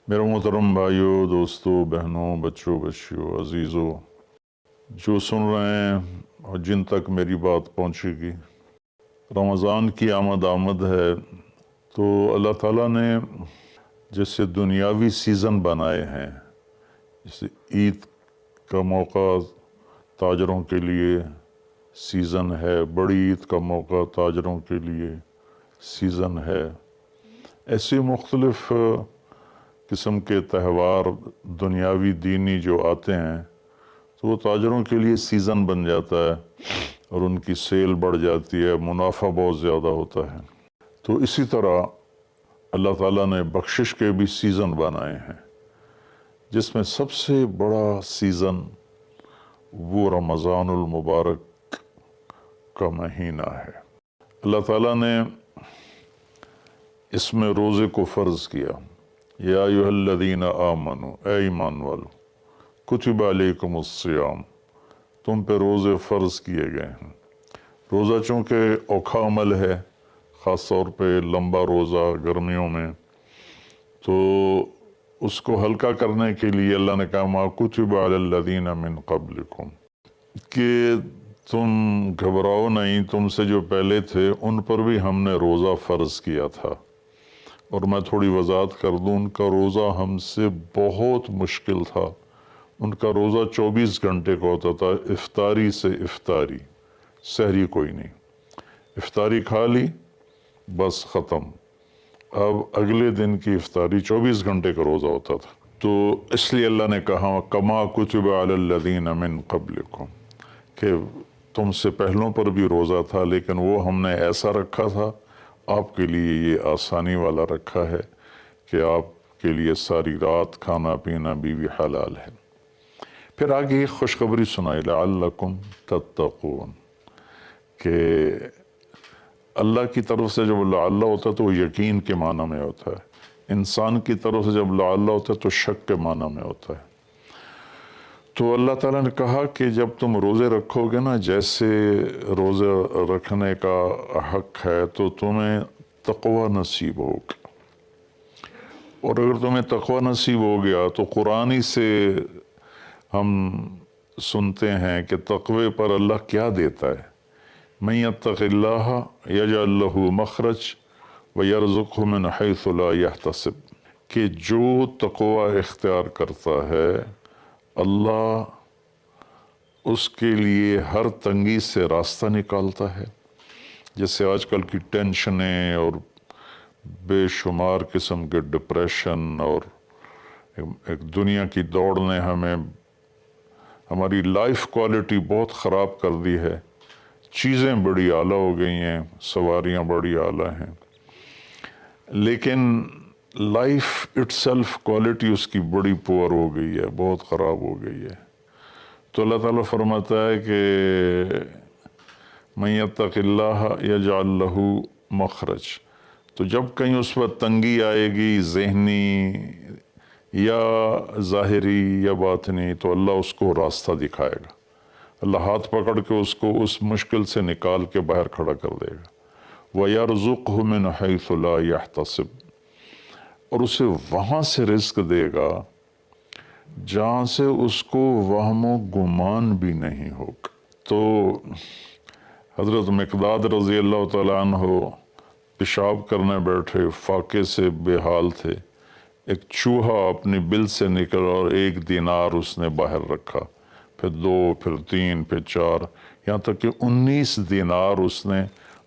میرے محترم بھائیوں، دوستوں، بہنوں، بچوں، بچیوں، عزیزوں، جو سن رہے ہیں اور جن تک میری بات پہنچے گی، رمضان کی آمد ہے تو اللہ تعالیٰ نے جیسے دنیاوی سیزن بنائے ہیں، جیسے عید کا موقع تاجروں کے لیے سیزن ہے، بڑی عید کا موقع تاجروں کے لیے سیزن ہے، ایسے مختلف قسم کے تہوار دنیاوی دینی جو آتے ہیں تو وہ تاجروں کے لیے سیزن بن جاتا ہے اور ان کی سیل بڑھ جاتی ہے، منافع بہت زیادہ ہوتا ہے۔ تو اسی طرح اللہ تعالیٰ نے بخشش کے بھی سیزن بنائے ہیں، جس میں سب سے بڑا سیزن وہ رمضان المبارک کا مہینہ ہے۔ اللہ تعالیٰ نے اس میں روزے کو فرض کیا، یا ایھا الذین آمنوا، اے ایمان والو، کتب علیکم الصیام، تم پہ روزے فرض کیے گئے ہیں۔ روزہ چونکہ اوکھا عمل ہے، خاص طور پہ لمبا روزہ گرمیوں میں، تو اس کو ہلکا کرنے کے لیے اللہ نے کہا ما کتب علی الذین من قبلکم، کہ تم گھبراؤ نہیں، تم سے جو پہلے تھے ان پر بھی ہم نے روزہ فرض کیا تھا۔ اور میں تھوڑی وضاحت کر دوں، ان کا روزہ ہم سے بہت مشکل تھا۔ ان کا روزہ 24 گھنٹے کا ہوتا تھا، افطاری سے افطاری، سحری کوئی نہیں۔ افطاری کھا لی بس ختم، اب اگلے دن کی افطاری 24 گھنٹے کا روزہ ہوتا تھا۔ تو اس لیے اللہ نے کہا کما کتب علی الذین من قبلکم، کہ تم سے پہلوں پر بھی روزہ تھا لیکن وہ ہم نے ایسا رکھا تھا، آپ کے لیے یہ آسانی والا رکھا ہے کہ آپ کے لیے ساری رات کھانا پینا بیوی حلال ہے۔ پھر آگے خوشخبری سنائی لعلکم تتقون، کہ اللہ کی طرف سے جب لعل ہوتا ہے تو وہ یقین کے معنی میں ہوتا ہے، انسان کی طرف سے جب لعل ہوتا ہے تو شک کے معنی میں ہوتا ہے۔ تو اللہ تعالیٰ نے کہا کہ جب تم روزے رکھو گے نا، جیسے روزے رکھنے کا حق ہے تو تمہیں تقوی نصیب ہوگا، اور اگر تمہیں تقوی نصیب ہو گیا تو قرآن ہی سے ہم سنتے ہیں کہ تقوی پر اللہ کیا دیتا ہے، من یتق اللہ یجعل لہ مخرج ویرزقہ من حیث لا یحتسب، کہ جو تقوی اختیار کرتا ہے اللہ اس کے لیے ہر تنگی سے راستہ نکالتا ہے۔ جیسے آج کل کی ٹینشنیں اور بے شمار قسم کے ڈپریشن اور ایک دنیا کی دوڑ نے ہماری لائف کوالٹی بہت خراب کر دی ہے، چیزیں بڑی اعلیٰ ہو گئی ہیں، سواریاں بڑی اعلیٰ ہیں، لیکن لائف اٹ سیلف کوالٹی اس کی بڑی پور ہو گئی ہے، بہت خراب ہو گئی ہے۔ تو اللہ تعالیٰ فرماتا ہے کہ من یتق اللہ یجعل لہ مخرج، تو جب کہیں اس پر تنگی آئے گی، ذہنی یا ظاہری یا باطنی، تو اللہ اس کو راستہ دکھائے گا، اللہ ہاتھ پکڑ کے اس کو اس مشکل سے نکال کے باہر کھڑا کر دے گا۔ وَيَرْزُقْهُ مِنْ حَيْثُ لَا يَحْتَسِبْ، اور اسے وہاں سے رزق دے گا جہاں سے اس کو وہم و گمان بھی نہیں ہوگا۔ تو حضرت مقداد رضی اللہ تعالیٰ عنہ پیشاب کرنے بیٹھے، فاقے سے بے حال تھے، ایک چوہا اپنی بل سے نکل اور 1 دینار اس نے باہر رکھا، پھر 2، پھر 3، پھر 4، یہاں تک کہ 19 دینار اس نے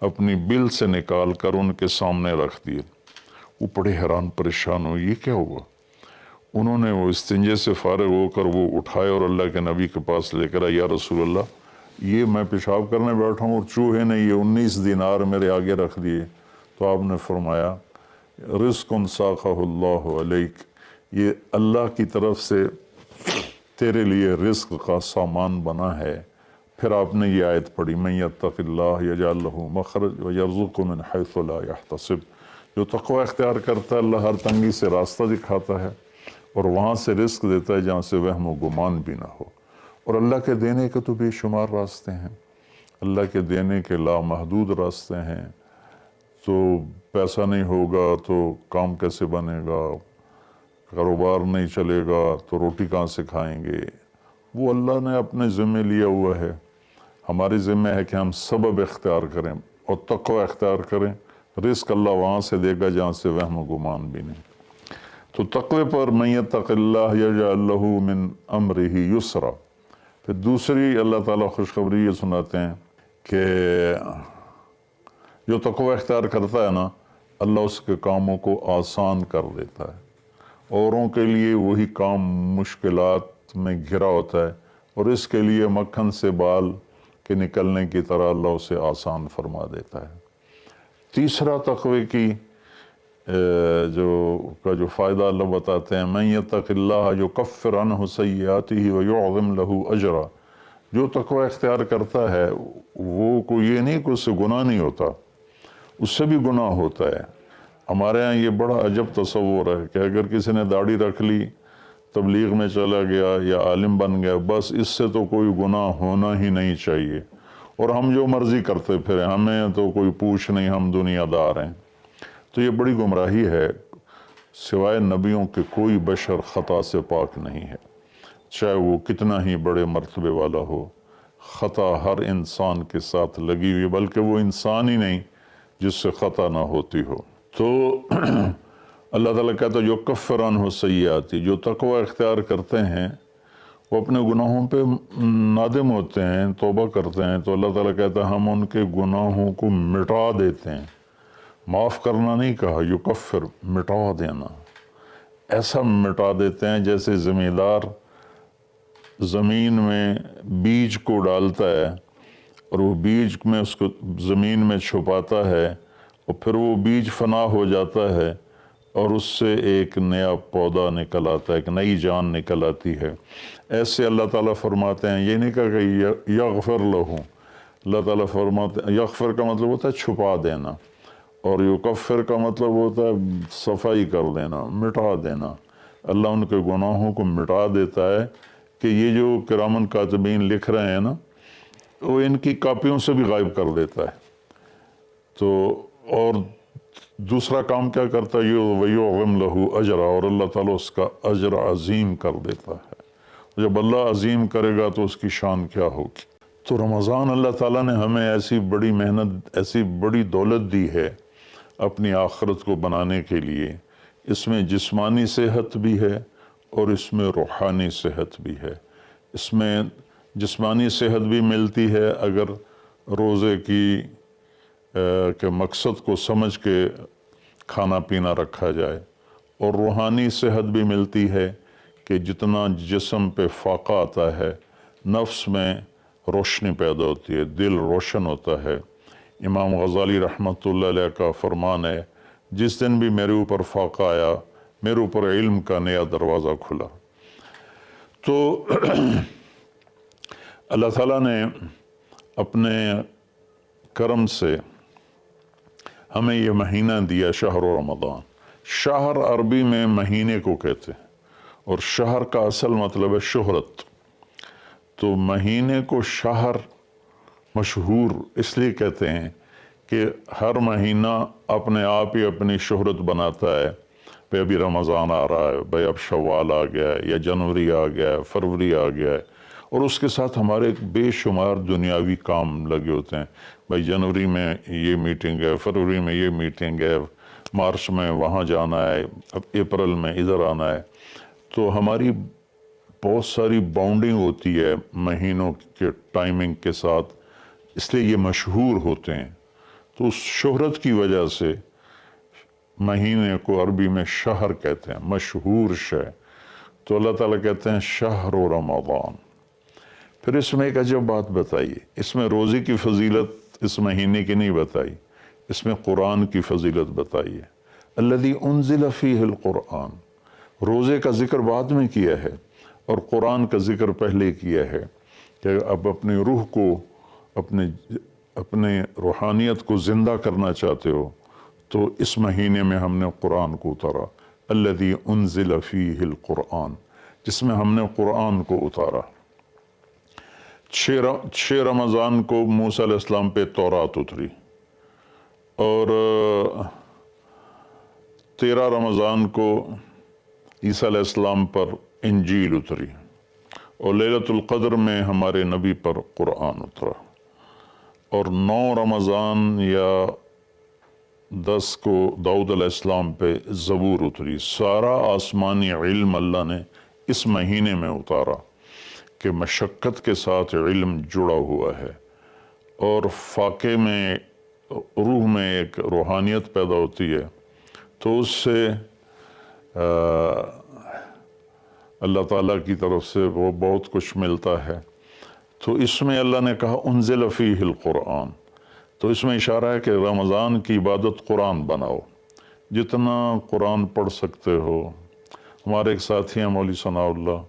اپنی بل سے نکال کر ان کے سامنے رکھ دیے۔ وہ بڑے حیران پریشان ہوئے، یہ کیا ہوا؟ انہوں نے وہ استنجے سے فارغ ہو کر وہ اٹھائے اور اللہ کے نبی کے پاس لے کر آئے، یا رسول اللہ، یہ میں پیشاب کرنے بیٹھا ہوں اور چوہے نے یہ 19 دینار میرے آگے رکھ دیے۔ تو آپ نے فرمایا رزق ساقہ اللہ علیک، یہ اللہ کی طرف سے تیرے لیے رزق کا سامان بنا ہے۔ پھر آپ نے یہ آیت پڑھی من یتق اللہ یجعل لہ مخرج ویرزقہ من حیث لا یحتسب، جو تقوی اختیار کرتا ہے اللہ ہر تنگی سے راستہ دکھاتا ہے اور وہاں سے رزق دیتا ہے جہاں سے وہم و گمان بھی نہ ہو۔ اور اللہ کے دینے کے تو بے شمار راستے ہیں، اللہ کے دینے کے لامحدود راستے ہیں۔ تو پیسہ نہیں ہوگا تو کام کیسے بنے گا، کاروبار نہیں چلے گا تو روٹی کہاں سے کھائیں گے؟ وہ اللہ نے اپنے ذمہ لیا ہوا ہے. ہماری ذمہ ہے کہ ہم سبب اختیار کریں اور تقوی اختیار کریں. رزق اللہ وہاں سے دے گا جہاں سے وہم و گمان بھی نہیں. تو تقوی پر من یتق اللہ یجعل لہ من امرہ یسرا. پھر دوسری اللہ تعالیٰ خوشخبری یہ سناتے ہیں کہ جو تقوی اختیار کرتا ہے نا، اللہ اس کے کاموں کو آسان کر دیتا ہے. اوروں کے لیے وہی کام مشکلات میں گھرا ہوتا ہے، اور اس کے لیے مکھن سے بال کے نکلنے کی طرح اللہ اسے آسان فرما دیتا ہے. تیسرا تقوی کی جو فائدہ اللہ بتاتے ہیں، من یتق اللہ یکفر عنہ سیئاتہ ویعظم لہ اجرا. جو تقوی اختیار کرتا ہے وہ کوئی یہ نہیں کہ اس سے گناہ نہیں ہوتا، اس سے بھی گناہ ہوتا ہے. ہمارے ہاں یہ بڑا عجب تصور ہے کہ اگر کسی نے داڑھی رکھ لی، تبلیغ میں چلا گیا یا عالم بن گیا، بس اس سے تو کوئی گناہ ہونا ہی نہیں چاہیے، اور ہم جو مرضی کرتے پھریں، ہمیں تو کوئی پوچھ نہیں، ہم دنیا دار ہیں. تو یہ بڑی گمراہی ہے. سوائے نبیوں کے کوئی بشر خطا سے پاک نہیں ہے، چاہے وہ کتنا ہی بڑے مرتبے والا ہو. خطا ہر انسان کے ساتھ لگی ہوئی، بلکہ وہ انسان ہی نہیں جس سے خطا نہ ہوتی ہو. تو اللہ تعالیٰ کہتا ہے یکفر عنہ سیئاتی. جو تقوی اختیار کرتے ہیں وہ اپنے گناہوں پہ نادم ہوتے ہیں، توبہ کرتے ہیں، تو اللہ تعالیٰ کہتا ہے ہم ان کے گناہوں کو مٹا دیتے ہیں. معاف کرنا نہیں کہا، یکفر مٹا دینا. ایسا مٹا دیتے ہیں جیسے زمیندار زمین میں بیج کو ڈالتا ہے اور وہ بیج میں اس کو زمین میں چھپاتا ہے، اور پھر وہ بیج فنا ہو جاتا ہے اور اس سے ایک نیا پودا نکل آتا ہے، ایک نئی جان نکل آتی ہے. ایسے اللہ تعالیٰ فرماتے ہیں، یہ نہیں کہا کہ یغفر لہم. اللہ تعالیٰ فرماتے ہیں، یغفر کا مطلب ہوتا ہے چھپا دینا، اور یکفر کا مطلب ہوتا ہے صفائی کر دینا، مٹا دینا. اللہ ان کے گناہوں کو مٹا دیتا ہے کہ یہ جو کرامن کاتبین لکھ رہے ہیں نا، وہ ان کی کاپیوں سے بھی غائب کر دیتا ہے. تو اور دوسرا کام کیا کرتا ہے، وَيُعْظِمْ لَهُ اجرا، اور اللہ تعالیٰ اس کا اجر عظیم کر دیتا ہے. جب اللہ عظیم کرے گا تو اس کی شان کیا ہوگی. تو رمضان اللہ تعالیٰ نے ہمیں ایسی بڑی محنت، ایسی بڑی دولت دی ہے اپنی آخرت کو بنانے کے لیے. اس میں جسمانی صحت بھی ہے اور اس میں روحانی صحت بھی ہے. اس میں جسمانی صحت بھی ملتی ہے اگر روزے کے مقصد کو سمجھ کے کھانا پینا رکھا جائے، اور روحانی صحت بھی ملتی ہے کہ جتنا جسم پہ فاقہ آتا ہے، نفس میں روشنی پیدا ہوتی ہے، دل روشن ہوتا ہے. امام غزالی رحمۃ اللہ علیہ کا فرمان ہے، جس دن بھی میرے اوپر فاقہ آیا، میرے اوپر علم کا نیا دروازہ کھلا. تو اللہ تعالیٰ نے اپنے کرم سے ہمیں یہ مہینہ دیا، شہر رمضان. شہر عربی میں مہینے کو کہتے ہیں، اور شہر کا اصل مطلب ہے شہرت. تو مہینے کو شہر مشہور اس لیے کہتے ہیں کہ ہر مہینہ اپنے آپ ہی اپنی شہرت بناتا ہے. بھئی ابھی رمضان آ رہا ہے، بھئی اب شوال آ گیا ہے، یا جنوری آ گیا ہے، فروری آ گیا ہے، اور اس کے ساتھ ہمارے بے شمار دنیاوی کام لگے ہوتے ہیں. بھئی جنوری میں یہ میٹنگ ہے، فروری میں یہ میٹنگ ہے، مارچ میں وہاں جانا ہے، اب اپریل میں ادھر آنا ہے. تو ہماری بہت ساری باؤنڈنگ ہوتی ہے مہینوں کے ٹائمنگ کے ساتھ، اس لیے یہ مشہور ہوتے ہیں. تو اس شہرت کی وجہ سے مہینے کو عربی میں شہر کہتے ہیں، مشہور شے. تو اللہ تعالیٰ کہتے ہیں شہر رمضان. پھر اس میں ایک عجب بات بتائیے، اس میں روزے کی فضیلت اس مہینے کی نہیں بتائی، اس میں قرآن کی فضیلت بتائی ہے. الذی انزل فیہ القرآن. روزے کا ذکر بعد میں کیا ہے اور قرآن کا ذکر پہلے کیا ہے کہ اب اپنی روح کو، اپنے روحانیت کو زندہ کرنا چاہتے ہو تو اس مہینے میں ہم نے قرآن کو اتارا. الذی انزل فیہ القرآن، جس میں ہم نے قرآن کو اتارا. 6 رمضان کو موسیٰ علیہ السلام پہ تورات اتری، اور 13 رمضان کو عیسیٰ علیہ السلام پر انجیل اتری، اور لیلۃ القدر میں ہمارے نبی پر قرآن اترا، اور 9 رمضان یا 10 کو داؤد علیہ السلام پہ زبور اتری۔ سارا آسمانی علم اللہ نے اس مہینے میں اتارا کہ مشقت کے ساتھ علم جڑا ہوا ہے، اور فاقے میں روح میں ایک روحانیت پیدا ہوتی ہے، تو اس سے اللہ تعالیٰ کی طرف سے وہ بہت کچھ ملتا ہے۔ تو اس میں اللہ نے کہا انزل فیہ القرآن، تو اس میں اشارہ ہے کہ رمضان کی عبادت قرآن بناؤ، جتنا قرآن پڑھ سکتے ہو۔ ہمارے ایک ساتھی ہیں مولوی ثناء اللہ،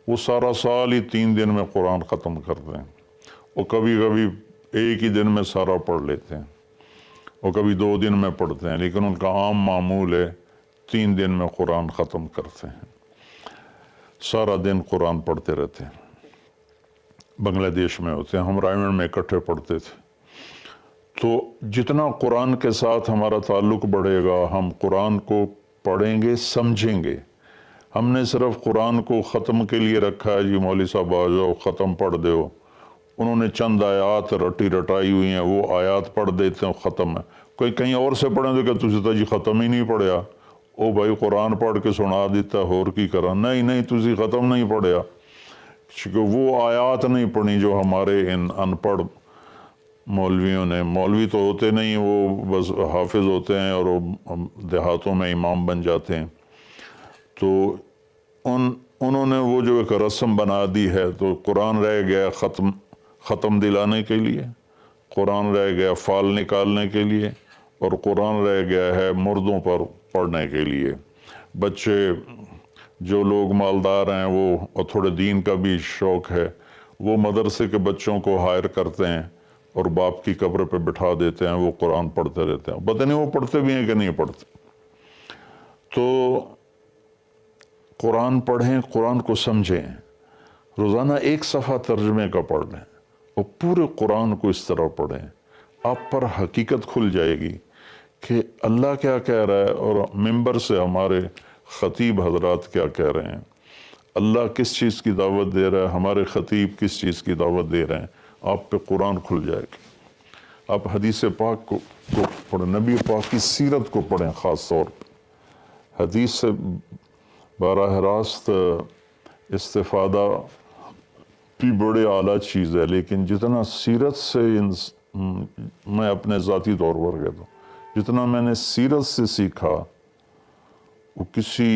وہ سارا سال ہی 3 دن میں قرآن ختم کرتے ہیں، اور کبھی کبھی ایک ہی دن میں سارا پڑھ لیتے ہیں، اور کبھی 2 دن میں پڑھتے ہیں، لیکن ان کا عام معمول ہے 3 دن میں قرآن ختم کرتے ہیں، سارا دن قرآن پڑھتے رہتے ہیں۔ بنگلہ دیش میں ہوتے ہیں، ہم رائمنڈ میں اکٹھے پڑھتے تھے۔ تو جتنا قرآن کے ساتھ ہمارا تعلق بڑھے گا، ہم قرآن کو پڑھیں گے، سمجھیں گے۔ ہم نے صرف قرآن کو ختم کے لیے رکھا ہے، جی مولوی صاحب آ جاؤ ختم پڑھ دو، انہوں نے چند آیات رٹائی ہوئی ہیں، وہ آیات پڑھ دیتے ہیں، ختم ہے۔ کوئی کہیں اور سے پڑھیں تو کہ تسی تو جی ختم ہی نہیں پڑھیا، او بھائی قرآن پڑھ کے سنا دیتا ہور کی کرا، نہیں تسی ختم نہیں پڑھیا، کیونکہ وہ آیات نہیں پڑھی جو ہمارے ان ان پڑھ مولویوں نے، مولوی تو ہوتے نہیں، وہ بس حافظ ہوتے ہیں اور وہ دیہاتوں میں امام بن جاتے ہیں، تو انہوں نے وہ جو ایک رسم بنا دی ہے، تو قرآن رہ گیا ختم دلانے کے لیے، قرآن رہ گیا فال نکالنے کے لیے، اور قرآن رہ گیا ہے مردوں پر پڑھنے کے لیے۔ بچے جو لوگ مالدار ہیں وہ، اور تھوڑے دین کا بھی شوق ہے، وہ مدرسے کے بچوں کو ہائر کرتے ہیں اور باپ کی قبر پہ بٹھا دیتے ہیں، وہ قرآن پڑھتے رہتے ہیں، پتہ نہیں وہ پڑھتے بھی ہیں کہ نہیں پڑھتے۔ تو قرآن پڑھیں، قرآن کو سمجھیں، روزانہ 1 صفحہ ترجمے کا پڑھ لیں، اور پورے قرآن کو اس طرح پڑھیں، آپ پر حقیقت کھل جائے گی کہ اللہ کیا کہہ رہا ہے، اور ممبر سے ہمارے خطیب حضرات کیا کہہ رہے ہیں، اللہ کس چیز کی دعوت دے رہا ہے، ہمارے خطیب کس چیز کی دعوت دے رہے ہیں، آپ پہ قرآن کھل جائے گی۔ آپ حدیث پاک کو پڑھیں، نبی پاک کی سیرت کو پڑھیں، خاص طور پہ حدیث سے براہ راست استفادہ بھی بڑے اعلیٰ چیز ہے، لیکن جتنا سیرت سے میں اپنے ذاتی طور پر کہتا ہوں، جتنا میں نے سیرت سے سیکھا وہ کسی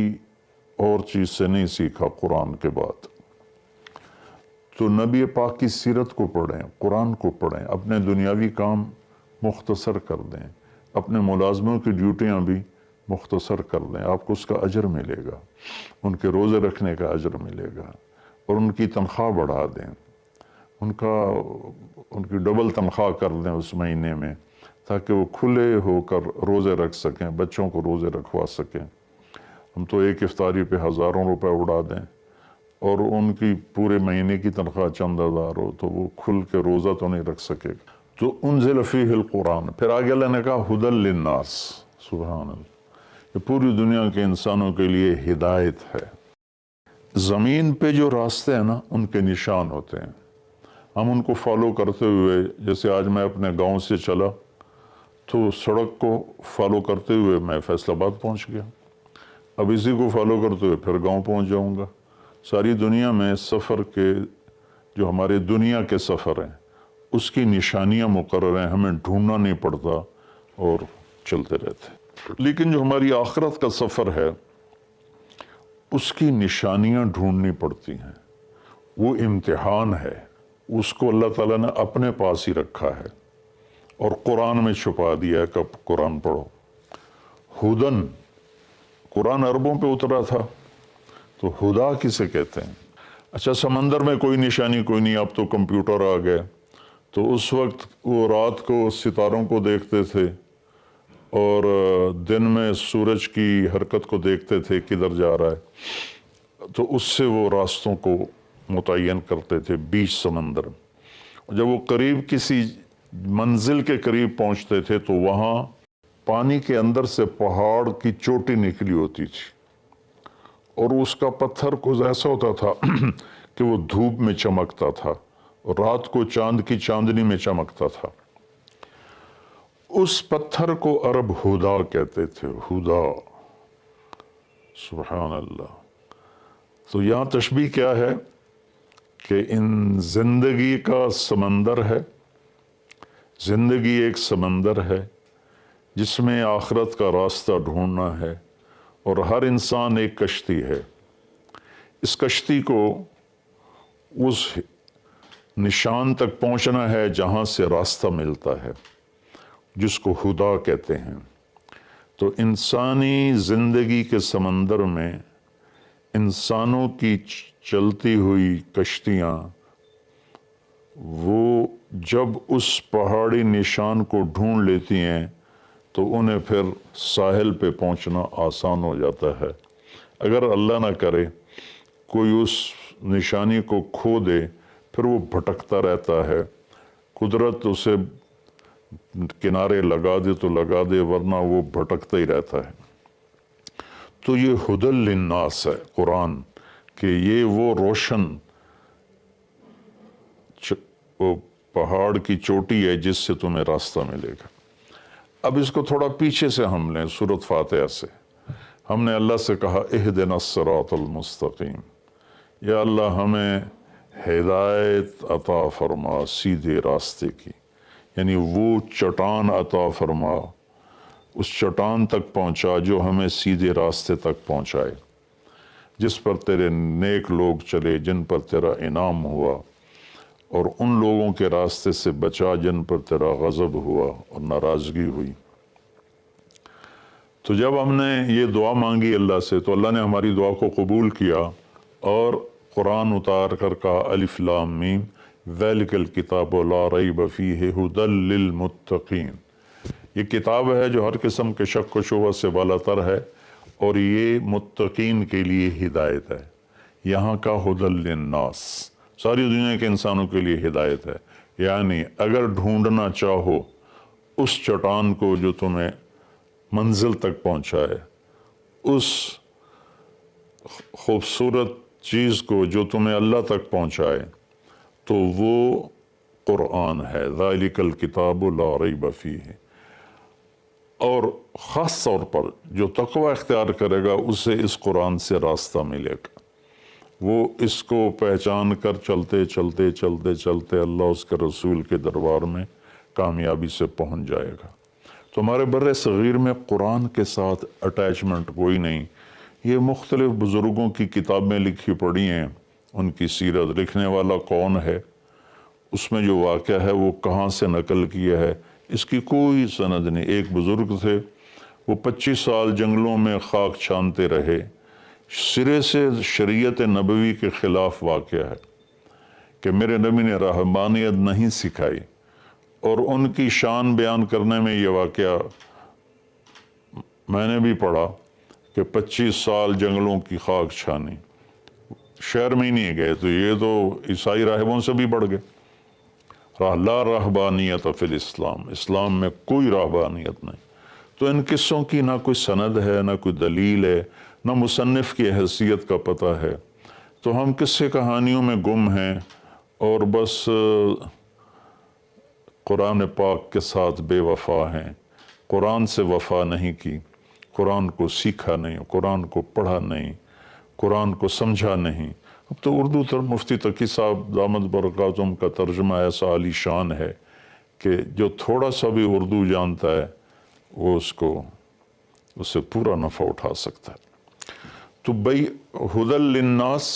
اور چیز سے نہیں سیکھا قرآن کے بعد۔ تو نبی پاک کی سیرت کو پڑھیں، قرآن کو پڑھیں، اپنے دنیاوی کام مختصر کر دیں، اپنے ملازموں کی ڈیوٹیاں بھی مختصر کر دیں، آپ کو اس کا اجر ملے گا، ان کے روزے رکھنے کا اجر ملے گا، اور ان کی تنخواہ بڑھا دیں، ان کی ڈبل تنخواہ کر دیں اس مہینے میں، تاکہ وہ کھلے ہو کر روزے رکھ سکیں، بچوں کو روزے رکھوا سکیں۔ ہم تو ایک افطاری پہ ہزاروں روپے اڑا دیں، اور ان کی پورے مہینے کی تنخواہ چند ہزار ہو تو وہ کھل کے روزہ تو نہیں رکھ سکے گا۔ تو انزل فیہ القرآن، پھر آگے اللہ نے کہا ہدی للناس، سبحان اللہ، یہ پوری دنیا کے انسانوں کے لیے ہدایت ہے۔ زمین پہ جو راستے ہیں نا، ان کے نشان ہوتے ہیں، ہم ان کو فالو کرتے ہوئے، جیسے آج میں اپنے گاؤں سے چلا تو سڑک کو فالو کرتے ہوئے میں فیصل آباد پہنچ گیا، اب اسی کو فالو کرتے ہوئے پھر گاؤں پہنچ جاؤں گا۔ ساری دنیا میں سفر کے جو ہمارے دنیا کے سفر ہیں اس کی نشانیاں مقرر ہیں، ہمیں ڈھونڈنا نہیں پڑتا اور چلتے رہتے۔ لیکن جو ہماری آخرت کا سفر ہے اس کی نشانیاں ڈھونڈنی پڑتی ہیں، وہ امتحان ہے، اس کو اللہ تعالیٰ نے اپنے پاس ہی رکھا ہے اور قرآن میں چھپا دیا ہے کہ اب قرآن پڑھو۔ ہدن، قرآن عربوں پہ اترا تھا، تو ہدا کسے کہتے ہیں؟ اچھا سمندر میں کوئی نشانی کوئی نہیں، اب تو کمپیوٹر آ گئے، تو اس وقت وہ رات کو ستاروں کو دیکھتے تھے اور دن میں سورج کی حرکت کو دیکھتے تھے کدھر جا رہا ہے، تو اس سے وہ راستوں کو متعین کرتے تھے بیچ سمندر میں۔ جب وہ قریب کسی منزل کے قریب پہنچتے تھے تو وہاں پانی کے اندر سے پہاڑ کی چوٹی نکلی ہوتی تھی، اور اس کا پتھر کچھ ایسا ہوتا تھا کہ وہ دھوپ میں چمکتا تھا اور رات کو چاند کی چاندنی میں چمکتا تھا. اس پتھر کو عرب ہدا کہتے تھے، ہدا. سبحان اللہ. تو یہاں تشبیہ کیا ہے کہ ان زندگی کا سمندر ہے، زندگی ایک سمندر ہے جس میں آخرت کا راستہ ڈھونڈنا ہے، اور ہر انسان ایک کشتی ہے. اس کشتی کو اس نشان تک پہنچنا ہے جہاں سے راستہ ملتا ہے، جس کو ہدا کہتے ہیں. تو انسانی زندگی کے سمندر میں انسانوں کی چلتی ہوئی کشتیاں وہ جب اس پہاڑی نشان کو ڈھونڈ لیتی ہیں تو انہیں پھر ساحل پہ پہنچنا آسان ہو جاتا ہے. اگر اللہ نہ کرے کوئی اس نشانی کو کھو دے، پھر وہ بھٹکتا رہتا ہے. قدرت اسے کنارے لگا دے تو لگا دے، ورنہ وہ بھٹکتا ہی رہتا ہے. تو یہ ہدی للناس ہے قرآن، کہ یہ وہ روشن وہ پہاڑ کی چوٹی ہے جس سے تمہیں راستہ ملے گا. اب اس کو تھوڑا پیچھے سے ہم لیں، سورۃ فاتحہ سے. ہم نے اللہ سے کہا اہدنا الصراط المستقیم، یا اللہ ہمیں ہدایت عطا فرما سیدھے راستے کی، یعنی وہ چٹان عطا فرما، اس چٹان تک پہنچا جو ہمیں سیدھے راستے تک پہنچائے، جس پر تیرے نیک لوگ چلے، جن پر تیرا انعام ہوا، اور ان لوگوں کے راستے سے بچا جن پر تیرا غضب ہوا اور ناراضگی ہوئی. تو جب ہم نے یہ دعا مانگی اللہ سے تو اللہ نے ہماری دعا کو قبول کیا اور قرآن اتار کر کہا الف لام میم ذالک الکتاب لا ریب فیہ ھدی للمتقین. یہ کتاب ہے جو ہر قسم کے شک و شبہ سے بالا تر ہے، اور یہ متقین کے لیے ہدایت ہے. یہاں کا ھدی للناس ساری دنیا کے انسانوں کے لیے ہدایت ہے. یعنی اگر ڈھونڈنا چاہو اس چٹان کو جو تمہیں منزل تک پہنچائے، اس خوبصورت چیز کو جو تمہیں اللہ تک پہنچائے، تو وہ قرآن ہے. ذالک الکتاب لا ریب فیہ. اور خاص طور پر جو تقوی اختیار کرے گا اسے اس قرآن سے راستہ ملے گا. وہ اس کو پہچان کر چلتے چلتے چلتے چلتے اللہ اس کے رسول کے دربار میں کامیابی سے پہنچ جائے گا. تو ہمارے بر صغیر میں قرآن کے ساتھ اٹیچمنٹ کوئی نہیں. یہ مختلف بزرگوں کی کتابیں لکھی پڑھی ہیں، ان کی سیرت، لکھنے والا کون ہے، اس میں جو واقعہ ہے وہ کہاں سے نقل کیا ہے، اس کی کوئی سند نہیں. ایک بزرگ تھے، وہ 25 سال جنگلوں میں خاک چھانتے رہے. سرے سے شریعت نبوی کے خلاف واقعہ ہے کہ میرے نبی نے رہبانیت نہیں سکھائی، اور ان کی شان بیان کرنے میں یہ واقعہ میں نے بھی پڑھا کہ 25 سال جنگلوں کی خاک چھانی، شہر میں ہی نہیں گئے. تو یہ تو عیسائی راہبوں سے بھی بڑھ گئے. لا رہبانیت فی الاسلام، اسلام میں کوئی رہبانیت نہیں. تو ان قصوں کی نہ کوئی سند ہے، نہ کوئی دلیل ہے، نہ مصنف کی حیثیت کا پتہ ہے. تو ہم قصے کہانیوں میں گم ہیں، اور بس قرآن پاک کے ساتھ بے وفا ہیں. قرآن سے وفا نہیں کی، قرآن کو سیکھا نہیں، قرآن کو پڑھا نہیں، قرآن کو سمجھا نہیں. اب تو اردو مفتی تقی صاحب دامت برکاتہم کا ترجمہ ایسا عالی شان ہے کہ جو تھوڑا سا بھی اردو جانتا ہے وہ اس سے پورا نفع اٹھا سکتا ہے. تو ھدی للناس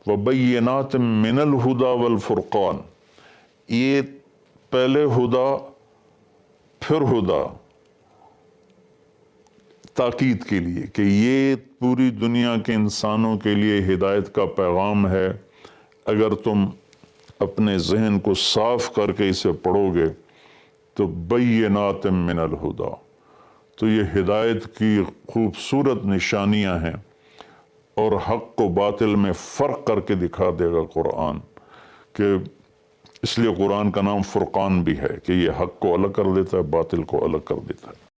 وبینات من الھدی والفرقان، یہ پہلے ہدا پھر ہدا تاکید کے لیے کہ یہ پوری دنیا کے انسانوں کے لیے ہدایت کا پیغام ہے. اگر تم اپنے ذہن کو صاف کر کے اسے پڑھو گے تو بینات من الھدی، تو یہ ہدایت کی خوبصورت نشانیاں ہیں، اور حق و باطل میں فرق کر کے دکھا دے گا قرآن. کہ اس لیے قرآن کا نام فرقان بھی ہے کہ یہ حق کو الگ کر دیتا ہے، باطل کو الگ کر دیتا ہے.